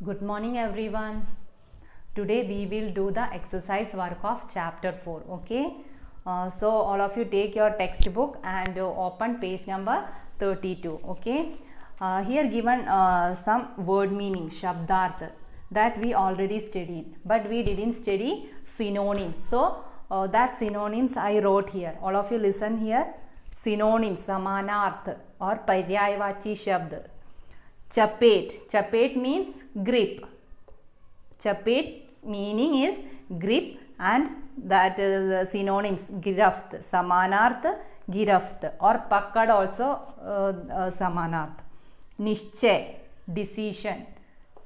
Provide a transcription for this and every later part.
Good morning everyone. Today we will do the exercise work of chapter 4. Okay. So all of you take your textbook and open page number 32. Okay. Here given some word meaning, shabdarth, that we already studied, but we didn't study synonyms. So that synonyms I wrote here. All of you listen here. Synonyms, samanarth or paryayavachi shabd. Chapet. Chapet means grip. Chapet meaning is grip, and that is synonyms giraft, samanarth, giraft, or pakkad also samanarth. Nishchay, decision.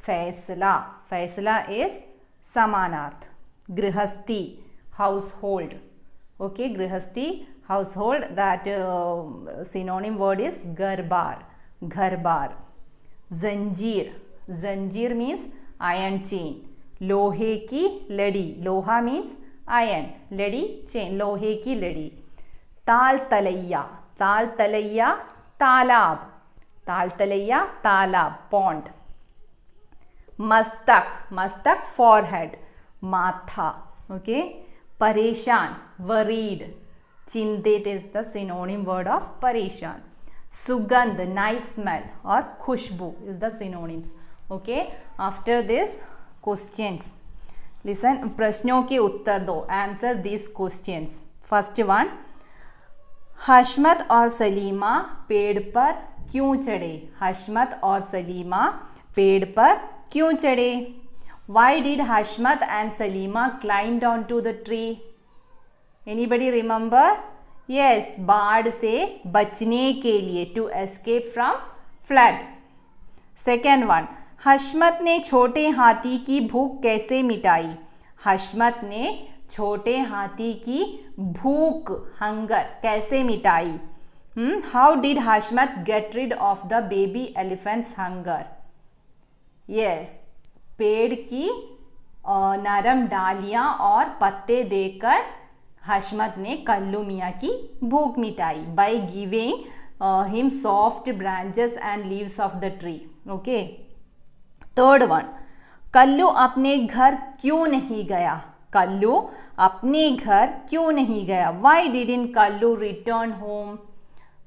Faisla. Faisla is samanarth. Grihasti, household. Okay, grihasti, household. That synonym word is garbar. Garbar. Zanjeer. Zanjeer means iron chain. लोहे की लड़ी. लोहा means iron. लड़ी chain. लोहे की लड़ी. ताल तलैया. ताल तलैया तालाब. ताल तलैया तालाब pond. मस्तक. मस्तक forehead. माथा. Okay. परेशान worried. चिंतित is the synonym word of परेशान. Sugandh, nice smell, or khushbu is the synonyms. Okay. After this, questions. Listen, प्रश्नों के उत्तर दो. Answer these questions. First one, हशमत और सलीमा पेड़ पर क्यों चढ़े? हशमत और सलीमा पेड़ पर क्यों चढ़े? Why did Hashmat and Salima climbed onto the tree? Anybody remember? Yes, बाढ़ से बचने के लिए, to escape from flood. Second one, हशमत ने छोटे हाथी की भूख कैसे मिटाई? हशमत ने छोटे हाथी की भूख, हंगर, कैसे मिटाई? How did Hashmat get rid of the baby elephant's hunger? Yes, पेड़ की नरम डालियां और पत्ते देकर हशमत ने कल्लू मियाँ की भूख मिटाई by giving him soft branches and leaves of the tree. Okay. Third one, Kullu अपने घर क्यों नहीं गया? कल्लू अपने घर क्यों नहीं गया? Why didn't Kullu return home?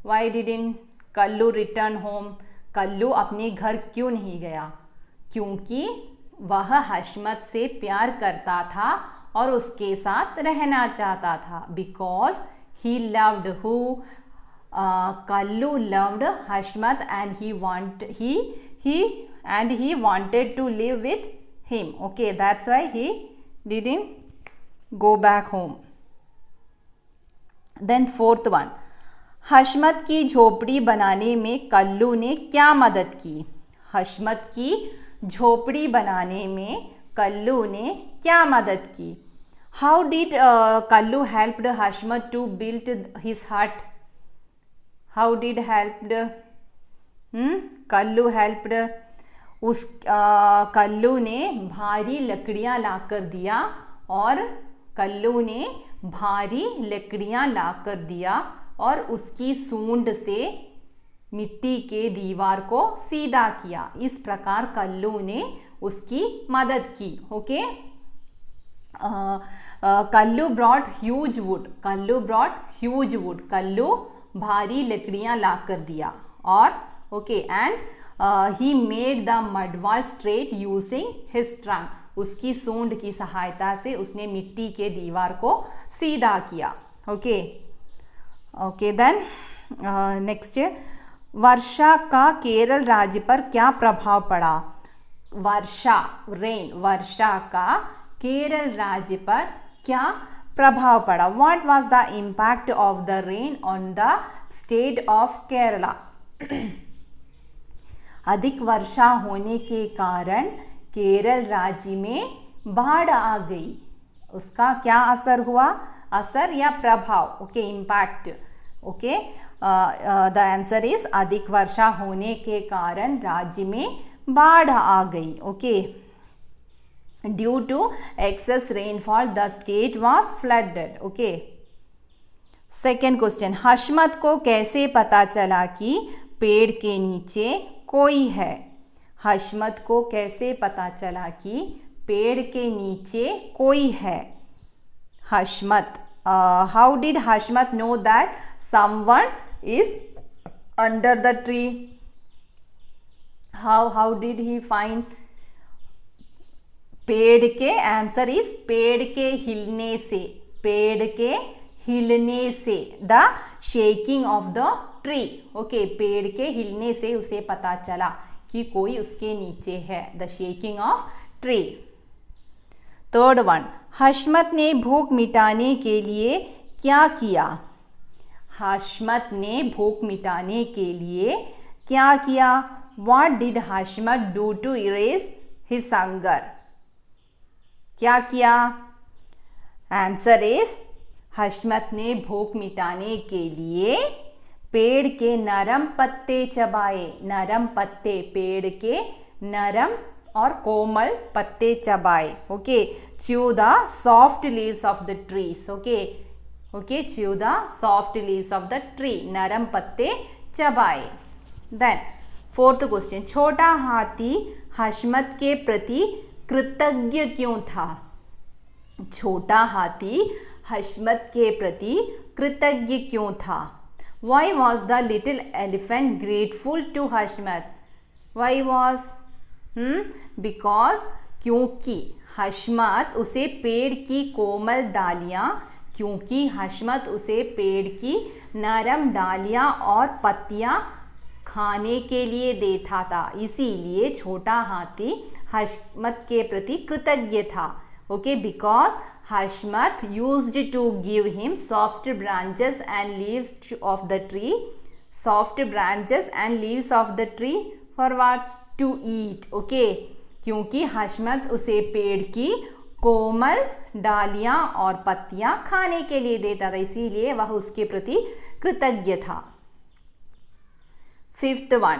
Why didn't Kullu return home? Kullu अपने घर क्यों नहीं गया? क्योंकि वह हशमत से प्यार करता था और उसके साथ रहना चाहता था. Because he loved who? Kallu loved Hashmat and he wanted to live with him. Okay, that's why he didn't go back home. Then fourth one, हशमत की झोपड़ी बनाने में कल्लू ने क्या मदद की? हशमत की झोपड़ी बनाने में कल्लू ने क्या मदद की? How did Kallu helped Hashmat to build his hut? How did helped? Kallu helped. उस कल्लू ने भारी लकड़ियाँ लाकर दिया, और कल्लू ने भारी लकड़ियाँ लाकर दिया और उसकी सूंड से मिट्टी के दीवार को सीधा किया. इस प्रकार कल्लू ने उसकी मदद की. Okay. Kallu brought huge wood. Kallu brought huge wood. Kallu भारी लकड़ियाँ ला कर दिया. और okay, and he made the mud wall straight using his trunk. उसकी सूंड की सहायता से उसने मिट्टी के दीवार को सीधा किया. ओके. ओके, देन नेक्स्ट, वर्षा का केरल राज्य पर क्या प्रभाव पड़ा? वर्षा, रेन, वर्षा का केरल राज्य पर क्या प्रभाव पड़ा? What was the impact of the rain on the state of Kerala? अधिक वर्षा होने के कारण केरल राज्य में बाढ़ आ गई. उसका क्या असर हुआ? असर या प्रभाव. Okay, impact. Okay, the answer is अधिक वर्षा होने के कारण राज्य में बाढ़ आ गई. Okay. Due to excess rainfall, the state was flooded. Okay. Second question, हशमत को कैसे पता चला कि पेड़ के नीचे कोई है? हशमत को कैसे पता चला कि पेड़ के नीचे कोई है? हशमत, how did Hashmat know that someone is under the tree? How did he find? पेड़ के, आंसर इज पेड़ के हिलने से, पेड़ के हिलने से, the shaking of the tree. Okay, पेड़ के हिलने से उसे पता चला कि कोई उसके नीचे है, the shaking of tree. Third one, हशमत ने भूख मिटाने के लिए क्या किया? हशमत ने भूख मिटाने के लिए क्या किया? What did Hashmat do to erase his hunger? क्या किया? आंसर इज हशमत ने भूख मिटाने के लिए पेड़ के नरम पत्ते चबाए। नरम पत्ते, पेड़ के नरम और कोमल पत्ते चबाए। Okay, chew the soft leaves of the trees. Okay, chew the soft leaves of the tree, नरम पत्ते चबाए। देन फोर्थ क्वेश्चन, छोटा हाथी हशमत के प्रति कृतज्ञ क्यों था? छोटा हाथी हशमत के प्रति कृतज्ञ क्यों था? Why was the little elephant grateful to Hashmat? Why was? Because, क्योंकि हशमत उसे पेड़ की कोमल डालियां, क्योंकि हशमत उसे पेड़ की नरम डालियां और पत्तियां खाने के लिए देता था, इसीलिए छोटा हाथी हशमत के प्रति कृतज्ञ था। Okay, because Hashmat used to give him soft branches and leaves of the tree. Soft branches and leaves of the tree for what? To eat. Okay, क्योंकि हशमत उसे पेड़ की कोमल डालियां और पत्तियां खाने के लिए देता था, इसीलिए वह उसके प्रति कृतज्ञ था। फिफ्थ वन,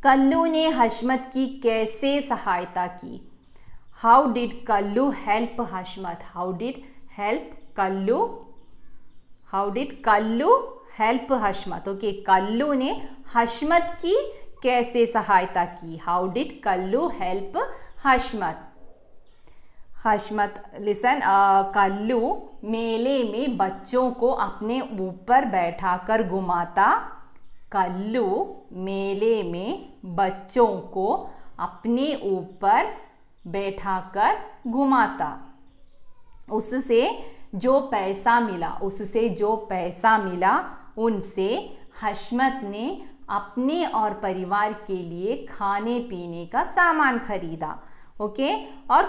कल्लू ने हशमत की कैसे सहायता की? How did Kallu help Hashmat? How did Kallu help Hashmat? Okay, Kallu ने हशमत की कैसे सहायता की? How did Kallu help Hashmat? Hashmat, listen, Kallu मेले में बच्चों को अपने ऊपर बैठाकर घुमाता। कल्लू मेले में बच्चों को अपने ऊपर बैठाकर घुमाता। उससे जो पैसा मिला उनसे हशमत ने अपने और परिवार के लिए खाने पीने का सामान खरीदा। ओके, और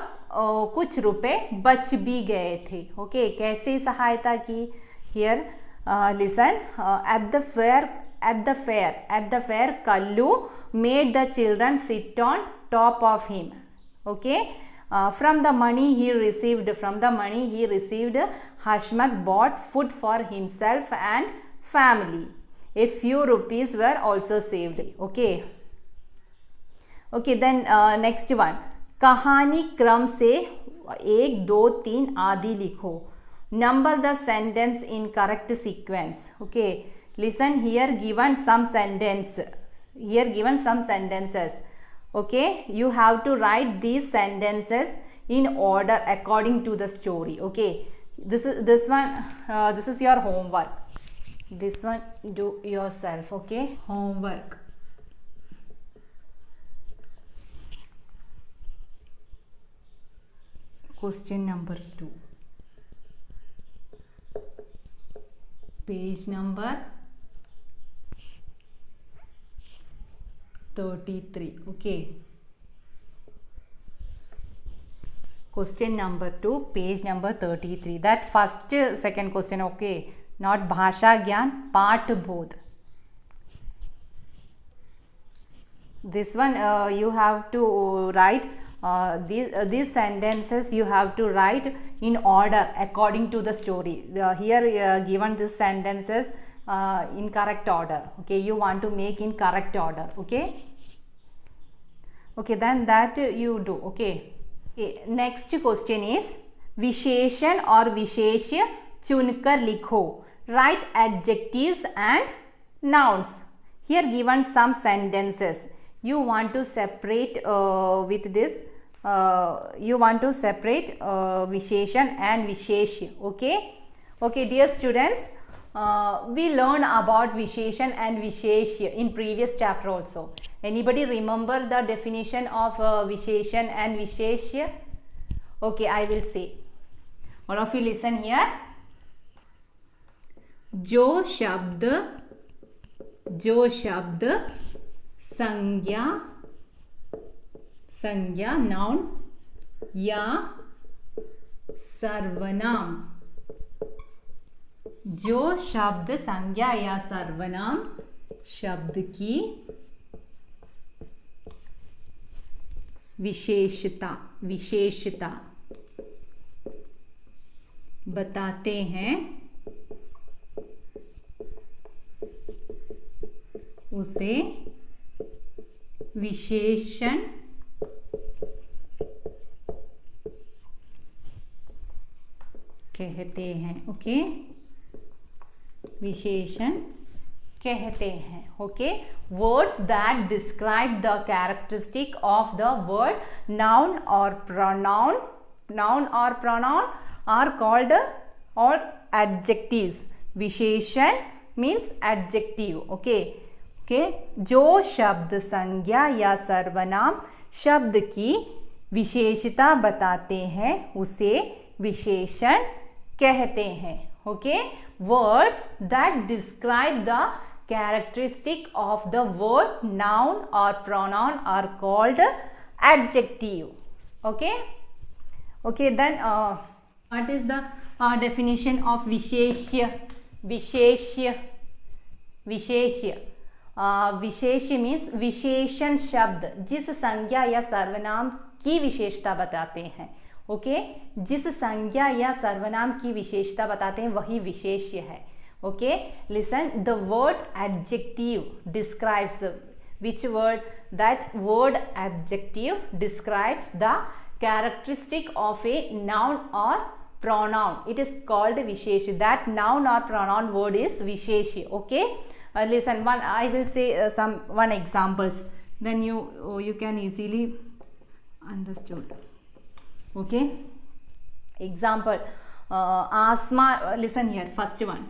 कुछ रुपए बच भी गए थे। ओके, कैसे सहायता की? Here listen, at the fair Kallu made the children sit on top of him. Okay, from the money he received, Hashmat bought food for himself and family. A few rupees were also saved. Okay, then next one, कहानी क्रम से 1, 2, 3 आदि लिखो. Number the sentence in correct sequence. Okay, listen, here given some sentences. Okay, you have to write these sentences in order according to the story. Okay, this is your homework. This one do yourself. Okay, homework. Question number 2, page number 33. Okay, question number 2, page number 33. That first second question. Okay, not bhasha gyan, part bodh. This one you have to write these sentences you have to write in order according to the story. Here given these sentences in correct order. Okay, you want to make in correct order. Okay, then that you do. Okay, next question is विशेषण और विशेष चुनकर लिखो. Write adjectives and nouns. Here given some sentences. you want to separate with this, you want to separate Visheshan and Visheshya. Okay, dear students, we learn about Visheshan and Visheshya in previous chapter also. Anybody remember the definition of Visheshan and Visheshya? Okay, I will say. All of you listen here. जो शब्द संज्ञा noun या सर्वनाम, जो शब्द संज्ञा या सर्वनाम शब्द की विशेषता बताते हैं, उसे विशेषण कहते हैं. ओके, विशेषण कहते हैं. Okay, words that describe the characteristic of the word, noun or pronoun are called or adjectives. विशेषण means adjective. ओके, जो शब्द संज्ञा या सर्वनाम शब्द की विशेषता बताते हैं उसे विशेषण कहते हैं. Okay, words that describe the characteristic of the word, noun or pronoun are called adjective. Okay, then what is the definition of Visheshya? विशेष्य मीन्स विशेषण शब्द जिस संज्ञा या सर्वनाम की विशेषता बताते हैं. ओके, जिस संज्ञा या सर्वनाम की विशेषता बताते हैं वही विशेष्य है. Okay, listen, the word adjective describes, which word? That word adjective describes the characteristic of a noun और pronoun. It is called visheshya. That noun or pronoun word is visheshya. Okay, listen, I will say one examples, then you can easily understood. Okay, example, asman. Listen here, first one,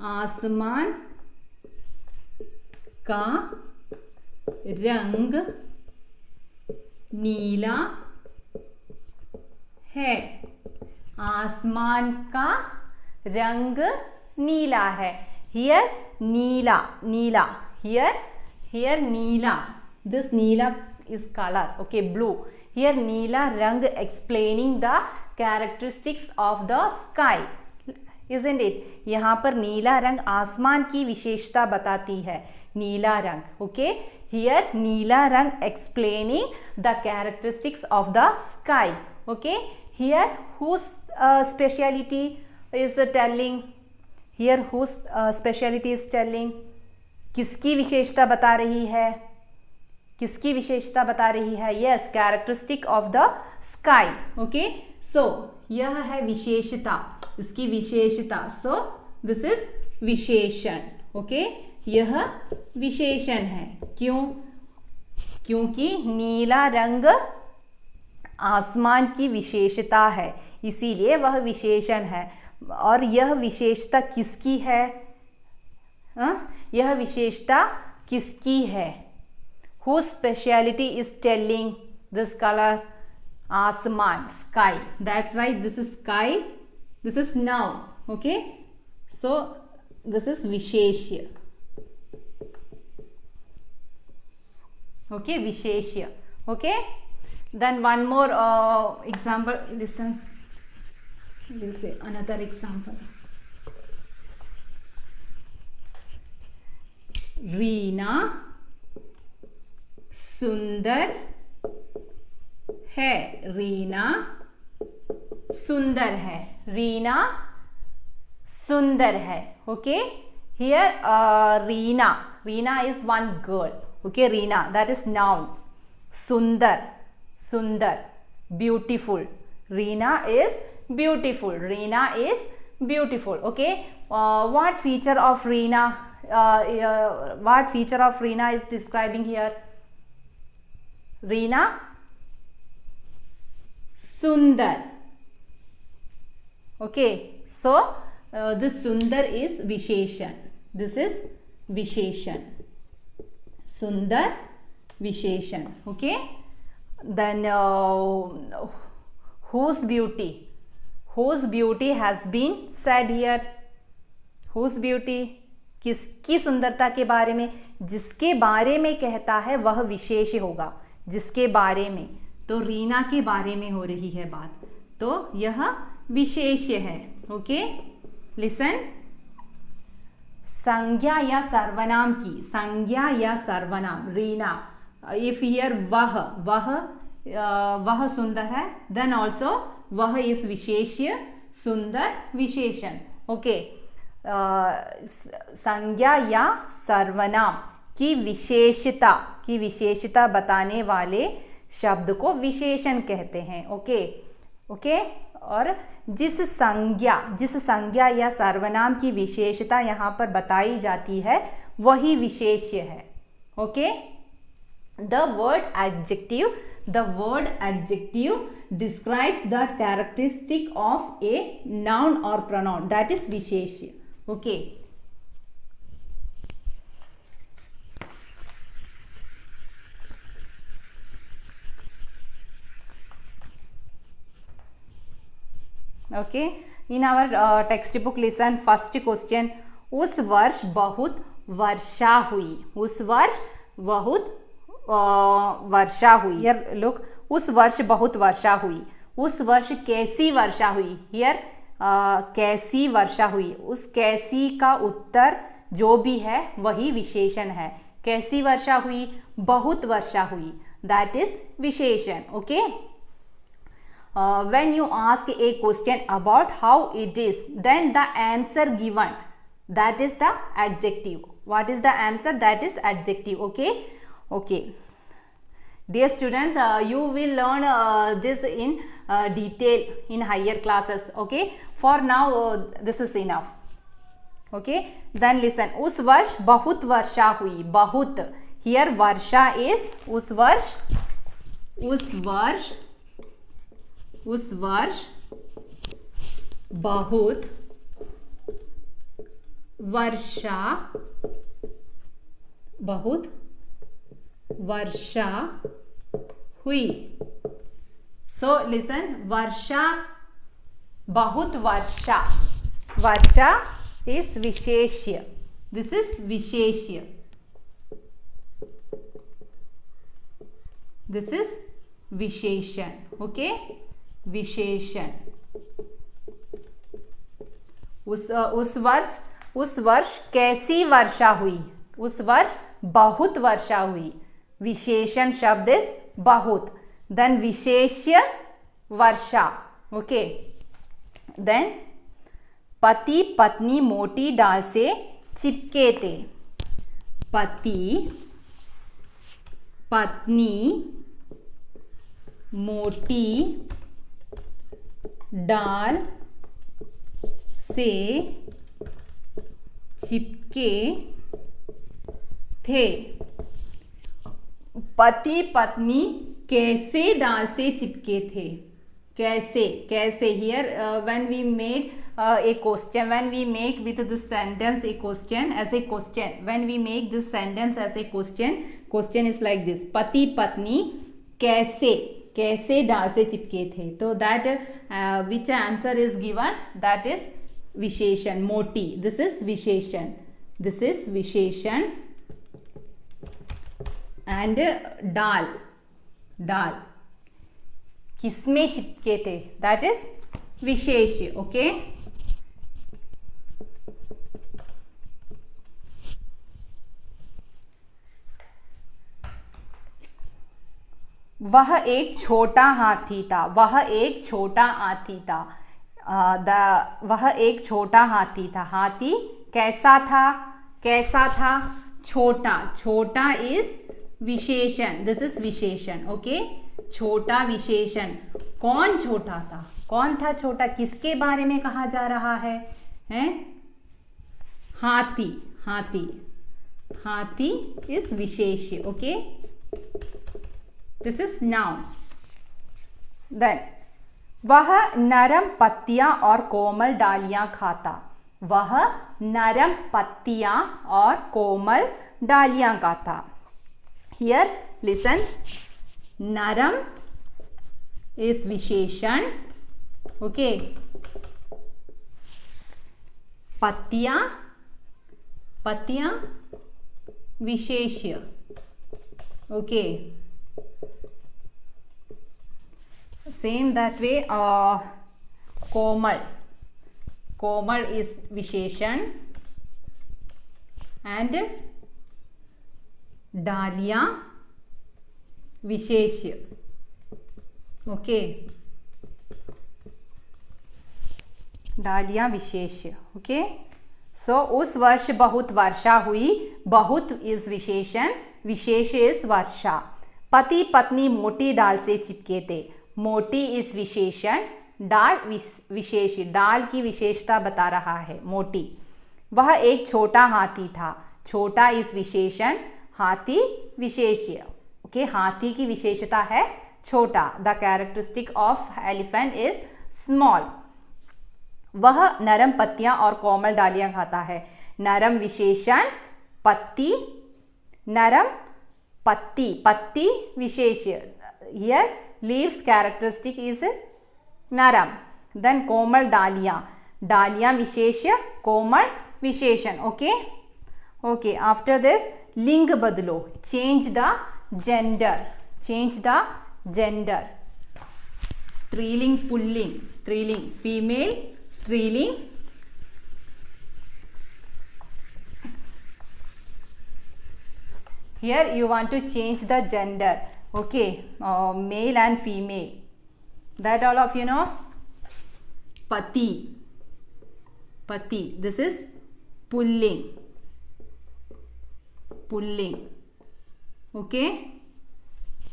आसमान का रंग नीला है. आसमान का रंग नीला है. Here Neela, here Neela, this Neela is color. Okay, blue. Here नीला रंग explaining the characteristics of the sky, isn't it? यहाँ पर नीला रंग आसमान की विशेषता बताती है. नीला रंग. Okay, here नीला रंग explaining the characteristics of the sky. Okay, here whose speciality is telling? Here whose speciality is telling? किसकी विशेषता बता रही है? किसकी विशेषता बता रही है? Yes, characteristic of the sky. Okay, so यह है विशेषता, इसकी विशेषता. So this is विशेषण. Okay, यह विशेषण है. क्यों? क्योंकि नीला रंग आसमान की विशेषता है, इसीलिए वह विशेषण है. और यह विशेषता किसकी है? यह विशेषता किसकी है? Whose speciality is telling this color? आसमान, sky. That's why this is sky, this is noun. Okay, so this is विशेष्य. Okay, विशेष्य. Okay, then one more example. Listen, we'll say another example. Reena सुंदर है. रीना सुंदर है. रीना सुंदर है. Okay, here Reena is one girl. Okay, Reena, that is noun. Sundar, beautiful. Reena is beautiful. Okay, what feature of Reena what feature of Reena is describing here? Reena Sundar. Okay, so this Sundar is Visheshan. This is Visheshan. Sundar Visheshan. Okay, then whose beauty? Whose beauty has been said here? Whose beauty? किसकी सुंदरता के बारे में? जिसके बारे में कहता है वह विशेष होगा, जिसके बारे में, तो रीना के बारे में हो रही है बात, तो यह विशेष है. Okay, listen. संज्ञा या सर्वनाम की, संज्ञा या सर्वनाम, रीना, इफ हियर वह सुंदर है, देन ऑल्सो वह इस विशेष्य सुंदर विशेषण. ओके, संज्ञा या सर्वनाम की विशेषता बताने वाले शब्द को विशेषण कहते हैं. ओके ओके, और जिस संज्ञा या सर्वनाम की विशेषता यहाँ पर बताई जाती है वही विशेष्य है. Okay, the word adjective describes the characteristic of a noun or pronoun, that is visheshya. Okay, okay, in our textbook, listen, first question. उस वर्ष बहुत वर्षा हुई. उस वर्ष बहुत वर्षा हुई. हियर लुक, उस वर्ष बहुत वर्षा हुई. उस वर्ष कैसी वर्षा हुई? हियर कैसी वर्षा हुई. उस कैसी का उत्तर जो भी है वही विशेषण है. कैसी वर्षा हुई? बहुत वर्षा हुई, दैट इज विशेषण. Okay, when you ask a question about how it is, then the answer given, that is the adjective. What is the answer? That is adjective. Okay, okay, dear students, you will learn this in detail in higher classes. Okay, for now this is enough. Okay, then listen, उस वर्ष बहुत वर्षा हुई. बहुत, here Varsha is उस वर्ष बहुत वर्षा हुई. So listen, वर्षा, बहुत वर्षा is विशेष्य. This is विशेष्य. This is विशेषण. ओके, विशेषण. उस वर्ष कैसी वर्षा हुई? उस वर्ष बहुत वर्षा हुई. विशेषण शब्द इज बहुत. देन विशेष्य वर्षा. ओके, देन पति पत्नी मोटी डाल से चिपके थे. पति पत्नी मोटी डाल से चिपके थे. पति पत्नी कैसे डाल से चिपके थे? कैसे here when we made a question, when we make with this sentence a question as a question, when we make this sentence as a question is like this, पति पत्नी कैसे डाल से चिपके थे. तो that which answer is given, that is विशेषण. मोटी, this is विशेषण. and डाल किसमें चिपके थे? that is विशेष्य. ओके, वह एक छोटा हाथी था. वह एक छोटा हाथी था. हाथी कैसा था? छोटा इज विशेषण. दिस इज विशेषण. ओके, छोटा विशेषण. कौन छोटा था? कौन था छोटा? किसके बारे में कहा जा रहा है? हैं? हाथी, हाथी is विशेष्य. Okay, this is noun. Then वह नरम पत्तियां और कोमल डालियां खाता. वह नरम पत्तियां और कोमल डालियां खाता. Here listen, नरम is विशेषण. Okay, पत्तियां, पत्तियां विशेष्य. Okay, same that way. Komal, Komal is विशेषण and डालियां विशेष्य. Okay, डालियां विशेष्य. Okay, सो उस वर्ष बहुत वर्षा हुई. बहुत इज विशेषण, विशेष इज वर्षा. पति पत्नी मोटी डाल से चिपके थे. मोटी इज विशेषण, डाल विशेष, डाल की विशेषता बता रहा है मोटी. वह एक छोटा हाथी था. छोटा इज विशेषण, हाथी विशेष्य. ओके, हाथी की विशेषता है छोटा. The characteristic of elephant is small. वह नरम पत्तियां और कोमल डालियां खाता है. नरम विशेषण, पत्ती, नरम पत्ती, पत्ती विशेष्य. हियर लीव्स कैरेक्टरिस्टिक इज नरम. देन कोमल डालियां, डालियां विशेष्य, कोमल विशेषण. ओके, ओके, आफ्टर दिस लिंग बदलो. Change the gender, change the gender. स्त्रीलिंग पुल्लिंग, स्त्रीलिंग फीमेल, स्त्रीलिंग. Here you want to change the gender. Okay, male and female. That all of you know. Pati, pati. This is pulling, pulling. Okay.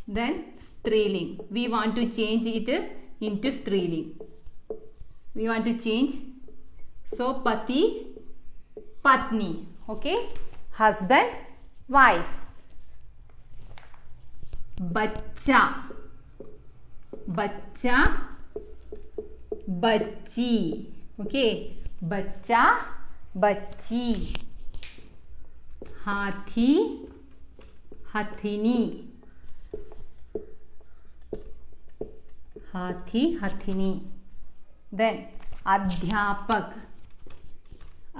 Then striling. We want to change it into striling. We want to change. So pati, patni. Okay, husband, wife. बच्चा, बच्चा, बच्ची. Okay, बच्चा, बच्ची. हाथी, हथिनी, हाथी, हथिनी. Then अध्यापक,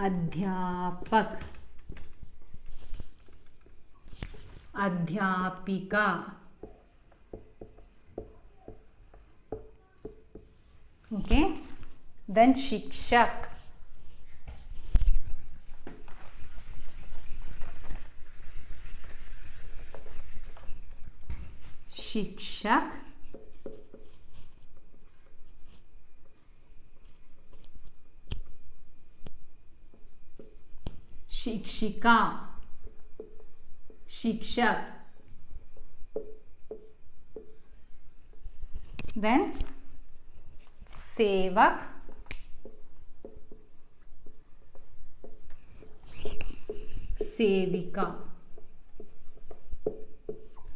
अध्यापक, अध्यापिका. ओके, देन शिक्षक, शिक्षक, शिक्षिका, शिक्षक. देन सेवक, सेविका.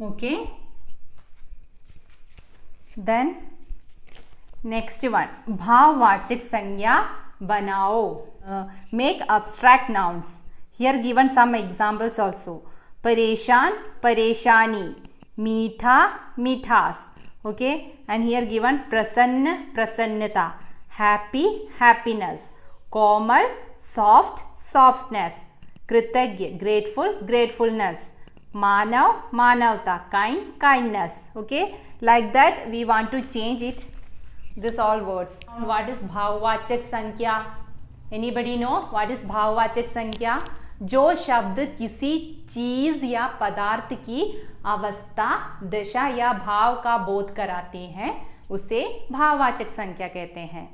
ओके, देन नेक्स्ट वन, भाववाचक संज्ञा बनाओ. Make abstract nouns. Here given some examples also. परेशान, परेशानी. मीठा, मिठास. ओके, एंड हियर गिवन प्रसन्न, प्रसन्नता. Happy, happiness. कोमल, सॉफ्ट, सॉफ्टनेस. कृतज्ञ, ग्रेटफुल, ग्रेटफुलनेस. मानव, मानवता. Kind, kindness. Okay, like that we want to change it, this all words. What is भाववाचक संज्ञा? Anybody know what is भाववाचक संज्ञा? जो शब्द किसी चीज या पदार्थ की अवस्था, दशा या भाव का बोध कराते हैं उसे भाववाचक संज्ञा कहते हैं.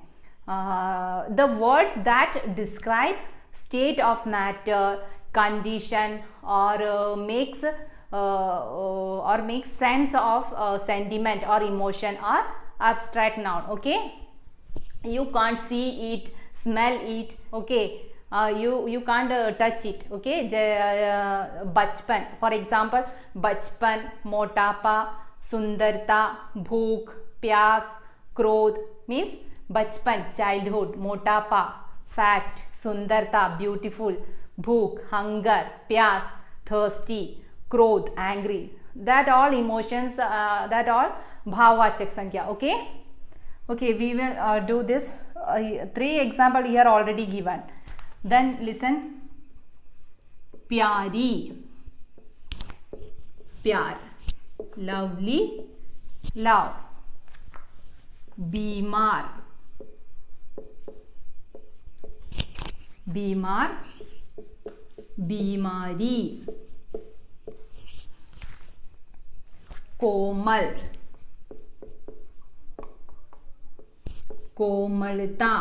The words that describe state of matter, condition or makes sense of sentiment or emotion or abstract noun. Okay, you can't see it, smell it. Okay, you can't touch it. Okay, बचपन, for example, बचपन, मोटापा, सुंदरता, भूख, प्यास, क्रोध means बचपन childhood, मोटापा fat, सुंदरता beautiful, भूख hunger, प्यास thirsty, क्रोध angry. That all emotions, that all भाववाचक संज्ञा. Okay, okay, we will do this. 3 example here already given. Then listen. प्यारी, प्यार, lovely, love. बीमार, बीमार, बीमारी. कोमल, कोमलता,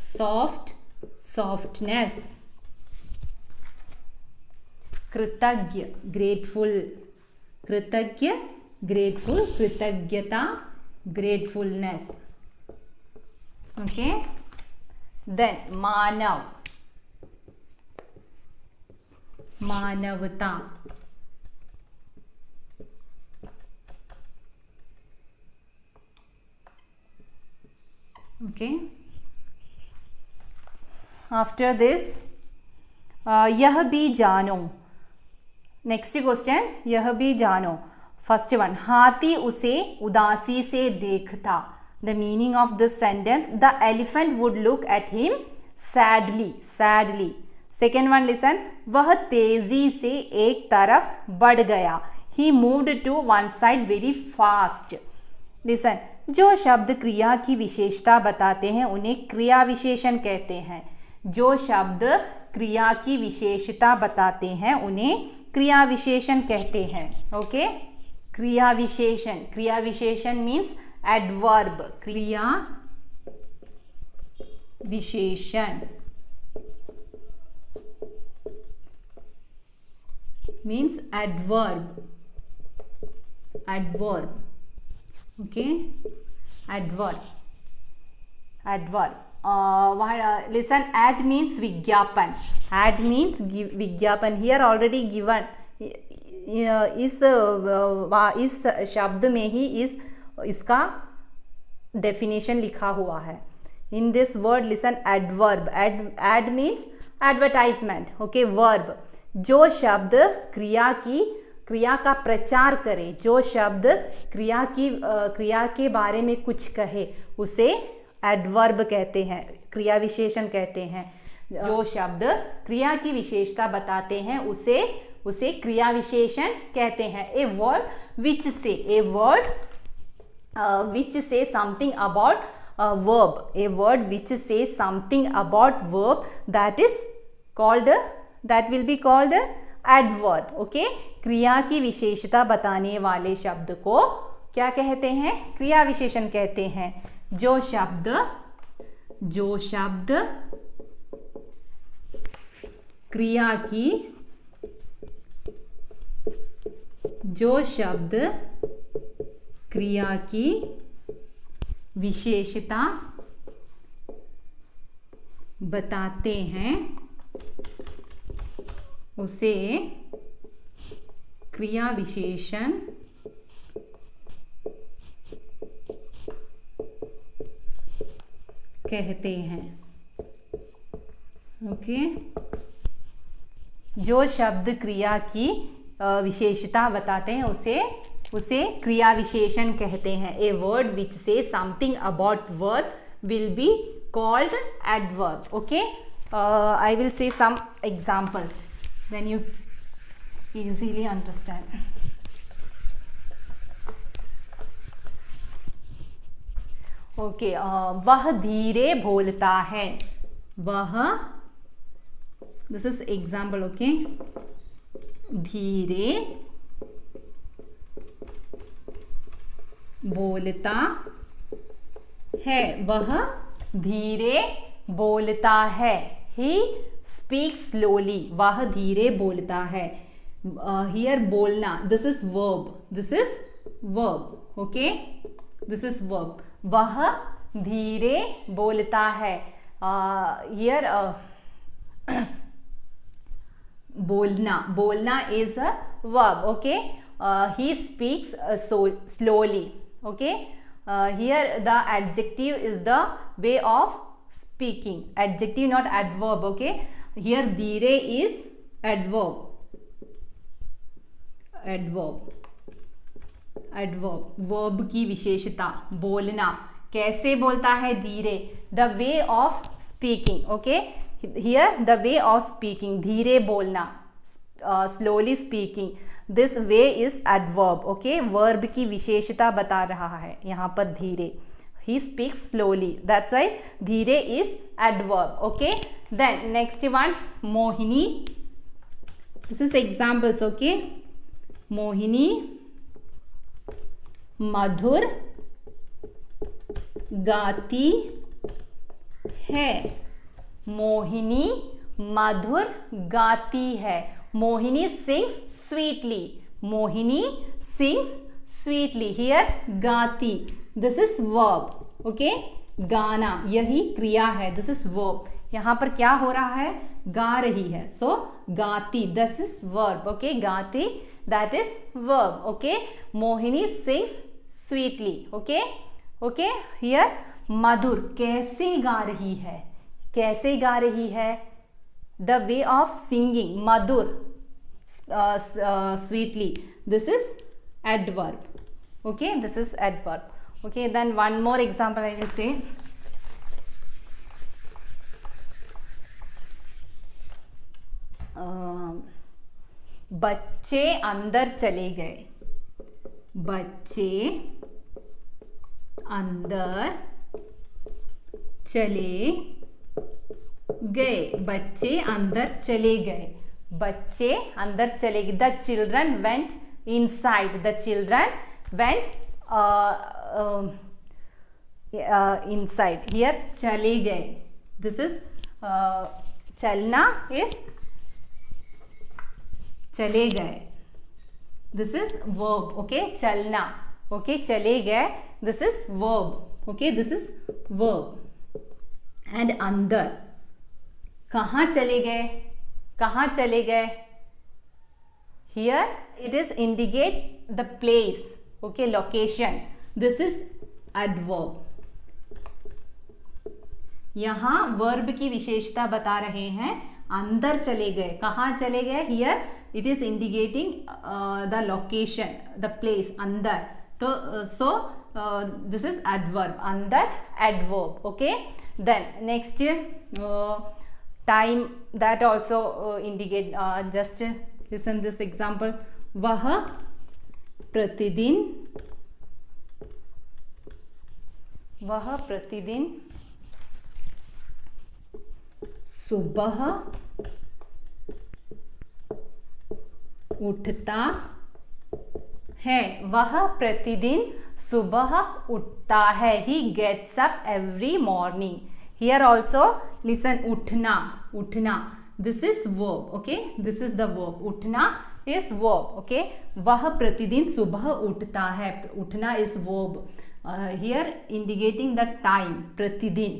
सॉफ्ट, सॉफ्टनेस. कृतज्ञ, ग्रेटफुल, कृतज्ञ, ग्रेटफुल, कृतज्ञता, ग्रेटफुलनेस. ओके, देन मानव, मानवता. Okay, after this यह भी जानो. नेक्स्ट क्वेश्चन, यह भी जानो. फर्स्ट वन, हाथी उसे उदासी से देखता. The meaning of this sentence, the elephant would look at him sadly, sadly. Second one, listen, वह तेजी से एक तरफ बढ़ गया. He moved to one side very fast. Listen, जो शब्द क्रिया की विशेषता बताते हैं उन्हें क्रिया विशेषण कहते हैं. जो शब्द क्रिया की विशेषता बताते हैं उन्हें क्रिया विशेषण कहते हैं. ओके, क्रिया विशेषण, क्रिया विशेषण मीन्स एडवर्ब. क्रिया विशेषण means adverb, adverb. Okay, adverb, adverb. Listen, ad means विज्ञापन. Ad means विज्ञापन. Here already given. इस शब्द में ही इसका definition लिखा हुआ है. In this word, listen, adverb. Ad means advertisement. Okay, verb. जो शब्द क्रिया का प्रचार करे, जो शब्द क्रिया के बारे में कुछ कहे, उसे एडवर्ब कहते हैं, क्रिया विशेषण कहते हैं. जो शब्द क्रिया की विशेषता बताते हैं उसे क्रिया विशेषण कहते हैं. ए वर्ड विच से something about verb. A word which से something about verb, that will be called adverb. Okay, क्रिया की विशेषता बताने वाले शब्द को क्या कहते हैं? क्रिया विशेषण कहते हैं. जो शब्द क्रिया की विशेषता बताते हैं उसे क्रिया विशेषण कहते हैं. ओके, जो शब्द क्रिया की विशेषता बताते हैं उसे क्रिया विशेषण कहते हैं. ए वर्ड विच से something about verb will be called adverb. Okay, I will say some examples, then you easily understand. Okay, वह धीरे बोलता है. this is example. Okay, धीरे बोलता है. वह धीरे बोलता है. He speaks slowly. वह धीरे बोलता है. Here बोलना, this is verb. Okay, this is verb. वह धीरे बोलता है. Here बोलना is a verb. Okay, he speaks so slowly. Okay, here the adjective is the way of speaking. Adjective, not adverb. Okay, here धीरे is adverb. Verb की विशेषता, बोलना, कैसे बोलता है, धीरे, the way of speaking. Okay, here the way of speaking, धीरे बोलना, slowly speaking, this way is adverb. Okay, verb की विशेषता बता रहा है यहाँ पर धीरे. He speaks slowly, that's why धीरे is adverb. Okay, then next one, Mohini. This is examples. Okay, Mohini मधुर गाती है. मोहिनी मधुर गाती है. Mohini sings sweetly. Mohini sings sweetly. Here गाती, दिस इज वर्ब. ओके, गाना यही क्रिया है, दिस इज वर्ब. यहाँ पर क्या हो रहा है, गा रही है, सो गाती, दिस इज वर्ब. ओके, गाती, that is verb. Okay, Mohini sings sweetly. Okay, okay, here मधुर, कैसे गा रही है, कैसे गा रही है, द वे ऑफ सिंगिंग, मधुर, sweetly, this is adverb. Okay, this is adverb. Okay, then one more example I will say. बच्चे अंदर चले गए. बच्चे अंदर चले गए. बच्चे अंदर चले गए. बच्चे अंदर चले गए. The children went inside. The children went inside. Here चले गए, दिस इज चलना इज चले गए, दिस इज वर्ब. ओके, चलना. ओके, चले गए, this is verb. Okay, this is verb. And अंदर, कहाँ चले गए, कहाँ चले गए, here it is indicate the place. Okay, location, this is adverb. यहाँ वर्ब की विशेषता बता रहे हैं. अंदर चले गए, कहाँ चले गए, here it is indicating the location, the place, अंदर. तो सो दिस इज एडवर्ब. अंदर adverb. Okay, then next time, that also indicate. Just listen this example. वह प्रतिदिन, वह प्रतिदिन सुबह उठता है. वह प्रतिदिन सुबह उठता है. He gets up every morning. Here also listen, उठना, उठना, this is verb. Okay, this is the verb. उठना इज वर्ब. ओके, वह प्रतिदिन सुबह उठता है. उठना is verb. Here indicating the time, प्रतिदिन,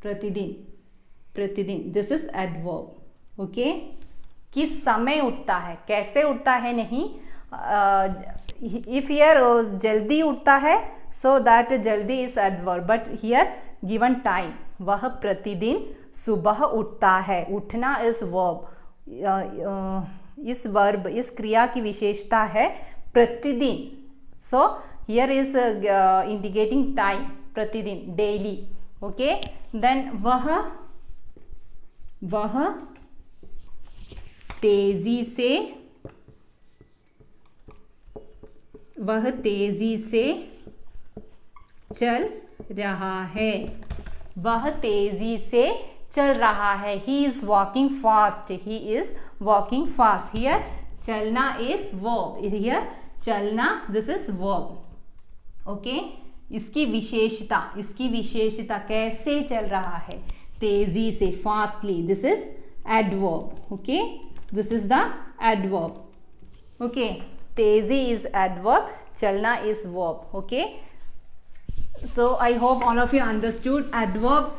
प्रतिदिन, प्रतिदिन, दिस इज एडवर्ब. ओके, किस समय उठता है, कैसे उठता है नहीं. इफ हियर जल्दी उठता है, सो दैट जल्दी is adverb. But here given time, वह प्रतिदिन सुबह उठता है. उठना इज वर्ब. इस वर्ब, इस क्रिया की विशेषता है प्रतिदिन. So here is indicating time, प्रतिदिन, डेली. ओके, देन वह तेजी से, वह तेजी से चल रहा है. वह तेजी से चल रहा है. He is walking fast. He is walking fast. Here चलना इज वर्ब. हियर चलना, दिस इज वर्ब. ओके, इसकी विशेषता, इसकी विशेषता, कैसे चल रहा है, तेजी से, fastly, this is adverb. Okay, this is the adverb. Okay, तेजी is adverb, chalna is verb. Okay, so I hope all of you understood adverb.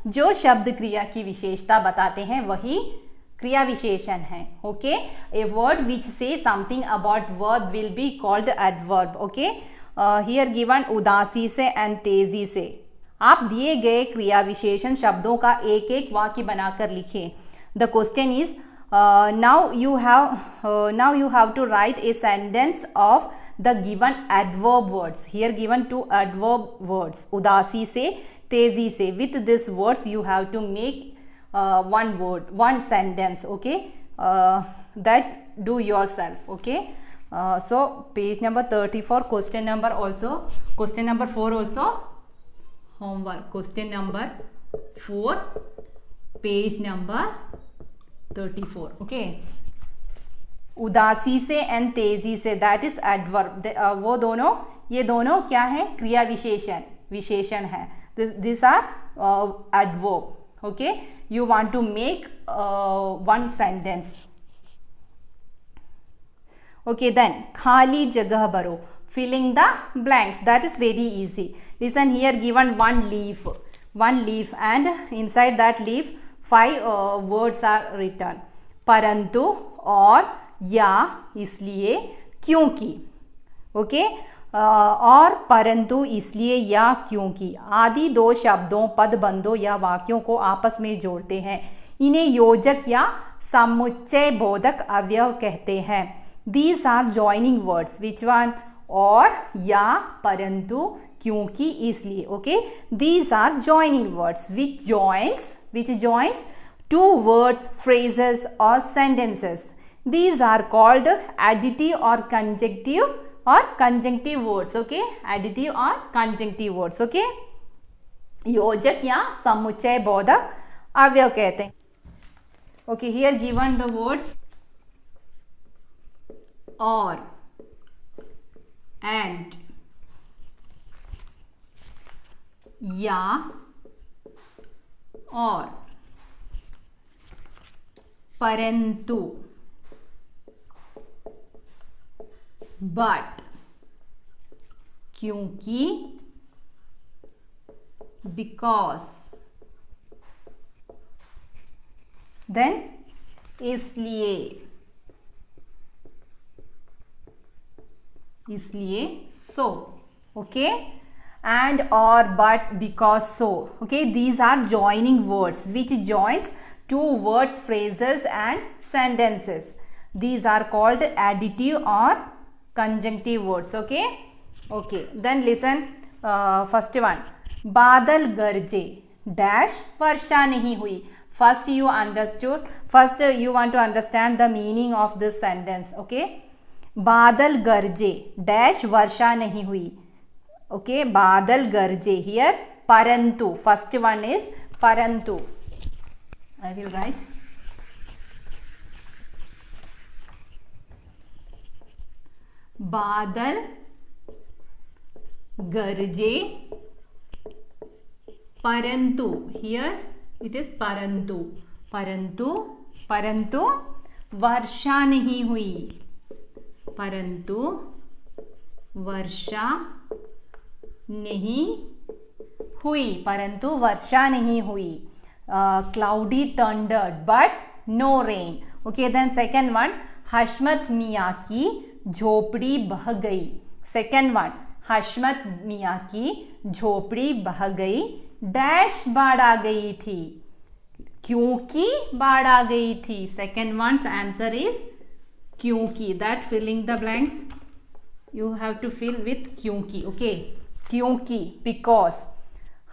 जो शब्द क्रिया की विशेषता बताते हैं वही क्रिया विशेषण है. ओके, ए वर्ड विच से something about verb will be called adverb. Okay, here given उदासी से एंड तेजी से. आप दिए गए क्रिया विशेषण शब्दों का एक एक वाक्य बनाकर लिखें. The question is now you have to write a sentence of the given adverb words. Here given two adverb words, udasi se, tezi se. With these words you have to make one word, one sentence. Okay, that do yourself. Okay, so page number 34, question number 4 also homework. Question number 4, page number 34. Okay, उदासी से and तेजी से, that is adverb. वो दोनों, ये दोनों क्या है? क्रिया विशेषण है. This are adverb. Okay, you want to make one sentence. Okay, then खाली जगह भरो, filling the blanks. That is very easy. Listen, here given one leaf and inside that leaf 5 words are written. परंतु, और, या, इसलिए, क्योंकि. Okay, और, परंतु, इसलिए, या, क्योंकि आदि दो शब्दों, पदबंधों या वाक्यों को आपस में जोड़ते हैं. इन्हें योजक या समुच्चय बोधक अवयव कहते हैं. These are joining words. Which one? और, या, परंतु, क्योंकि, इसलिए. Okay, these are joining words which joins two words, phrases or sentences. These are called additive or conjunctive words. Okay, additive or conjunctive words. Okay, योजक या समुच्चय बोधक अवयव कहते हैं. Okay, here given the words or, and, या, और, परंतु, बट, क्योंकि, बिकॉज, देन, इसलिए, so. Okay, and, or, but, because, so. Okay, these are joining words which joins two words, phrases and sentences. These are called additive or conjunctive words. Okay, then listen, first one, बादल गरजे dash वर्षा नहीं हुई. First you want to understand the meaning of this sentence. Okay, बादल गरजे dash वर्षा नहीं हुई. Okay, बादल गरजे. हियर परंतु, फर्स्ट वन इज परंतु. आई विल राइट बादल गरजे परंतु. हियर इट इज परंतु. परंतु वर्षा नहीं हुई. परंतु वर्षा नहीं हुई. Cloudy thundered but no rain. Okay, then second one, Hashmat मियाँ की झोपड़ी बह गई. सेकेंड वन, हशमत मियाँ की झोपड़ी बह गई डैश बाढ़ आ गई थी. क्योंकि बाढ़ आ गई थी. सेकेंड वन्स आंसर इज क्योंकि. That filling the blanks you have to fill with क्योंकि. okay, क्योंकि, because.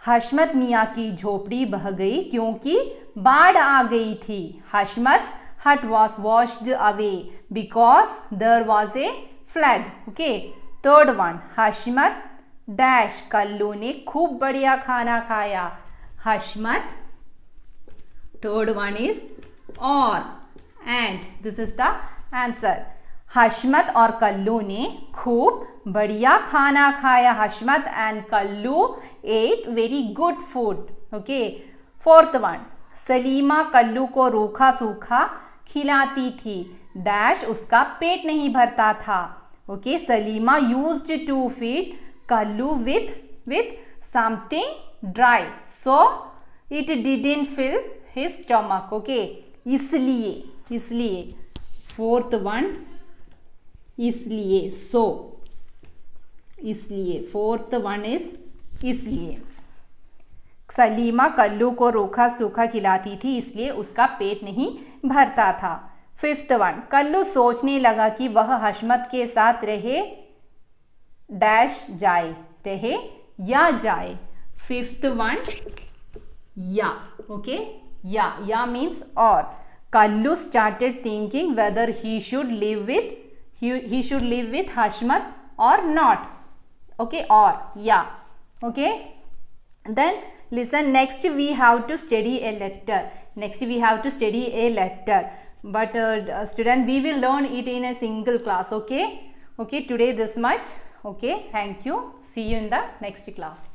हशमत मियाँ की झोपड़ी बह गई क्योंकि बाढ़ आ गई थी. हशमत hut was washed away because there was a flood. okay, third one, Hashmat dash Kallu ने खूब बढ़िया खाना खाया. हशमत. third one is और, and this is the answer. हशमत और कल्लू ने खूब बढ़िया खाना खाया. Hashmat and Kallu ate very good food. Okay, fourth one, Salima Kallu को रूखा सूखा खिलाती थी डैश उसका पेट नहीं भरता था. Okay, Salima used to feed Kallu with something dry. So It didn't fill his stomach. Okay, इसलिए. Fourth one, इसलिए. So, इसलिए. Fourth one is इसलिए. सलीमा कल्लू को रूखा सूखा खिलाती थी, इसलिए उसका पेट नहीं भरता था. फिफ्थ वन, कल्लू सोचने लगा कि वह हशमत के साथ रहे या जाए. फिफ्थ वन, या. ओके, या मीन्स और. Kallu started thinking whether he should live with Hashmat और नॉट. ओके, और या. Okay, then listen, next we have to study a letter. But student, we will learn it in a single class. Okay, today this much. Okay, thank you. See you in the next class.